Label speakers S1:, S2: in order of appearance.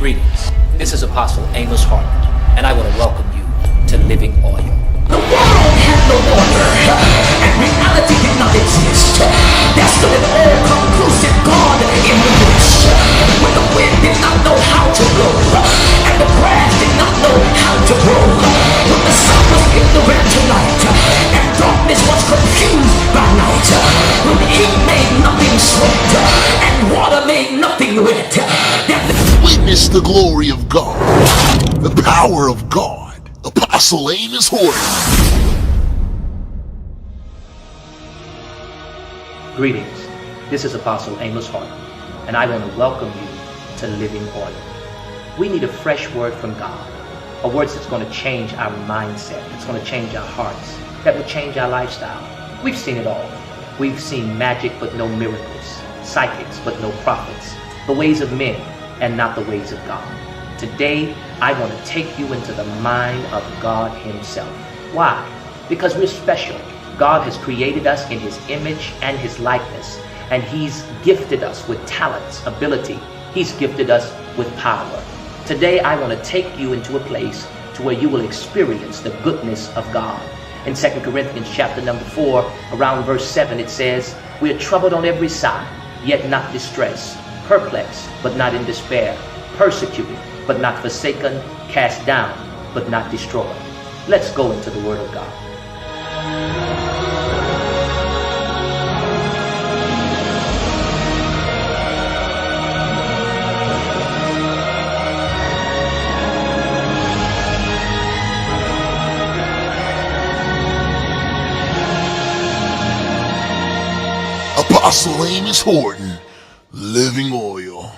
S1: Greetings. This is Apostle Amos Horton, and I want to welcome you to Living Oil.
S2: The world had no order, and reality did not exist. There stood an all-conclusive God in the midst. When the wind did not know how to blow, and the grass did not know how to grow. When the sun was ignorant tonight, and darkness was confused by night. When heat made nothing sweat, and water made nothing wet.
S3: Witness the glory of God, the power of God. Apostle Amos Horton.
S1: Greetings. This is Apostle Amos Horton, and I want to welcome you to Living Oil. We need a fresh word from God, a word that's going to change our mindset, that's going to change our hearts, that will change our lifestyle. We've seen it all. We've seen magic but no miracles, psychics but no prophets, the ways of men and not the ways of God. Today, I want to take you into the mind of God Himself. Why? Because we're special. God has created us in His image and His likeness, and He's gifted us with talents, ability. He's gifted us with power. Today, I want to take you into a place to where you will experience the goodness of God. In 2 Corinthians chapter number 4, around verse 7, it says, "We are troubled on every side, yet not distressed, perplexed, but not in despair, persecuted, but not forsaken, cast down, but not destroyed." Let's go into the Word of God.
S3: Apostle Amos Horton, Living Oil.